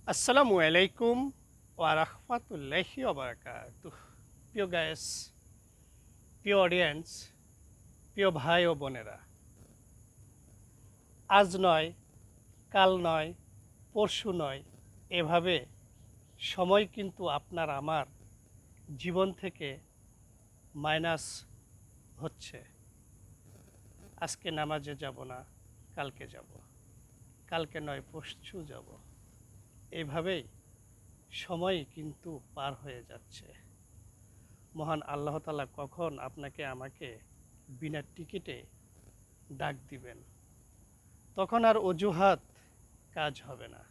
আসসালামু আলাইকুম ওয়া রাহমাতুল্লাহি ওয়া বারাকাতুহু। প্রিয় গায়েস, প্রিয় অডিয়েন্স, প্রিয় ভাই ও বোনেরা, আজ নয়, কাল নয়, পরশু নয়, এভাবে সময় কিন্তু আপনার আমার জীবন থেকে মাইনাস হচ্ছে। আজকে নামাজে যাব না, কালকে যাব, কালকে নয় পরশু যাব, এভাবেই সময় কিন্তু পার হয়ে যাচ্ছে। মহান আল্লাহ তাআলা কখন আপনাকে আমাকে বিনা টিকিটে ডাক দিবেন, তখন আর অজুহাত কাজ হবে না।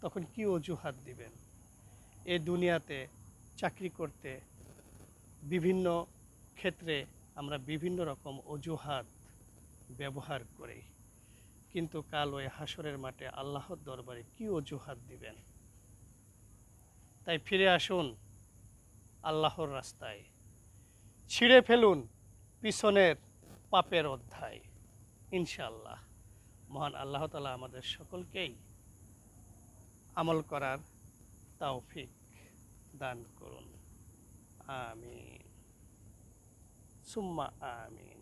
তখন কি অজুহাত দিবেন? এ দুনিয়াতে চাকরি করতে বিভিন্ন ক্ষেত্রে আমরা বিভিন্ন রকম অজুহাত ব্যবহার করি, কিন্তু কাল ওই হাসরের মাঠে আল্লাহর দরবারে কি অজুহাত দিবেন? তাই ফিরে আসুন আল্লাহর রাস্তায়, ছিঁড়ে ফেলুন পিছনের পাপের অধ্যায়। ইনশাআল্লাহ মহান আল্লাহ তাআলা আমাদের সকলকেই আমল করার তৌফিক দান করুন। আমিন সুম্মা আমিন।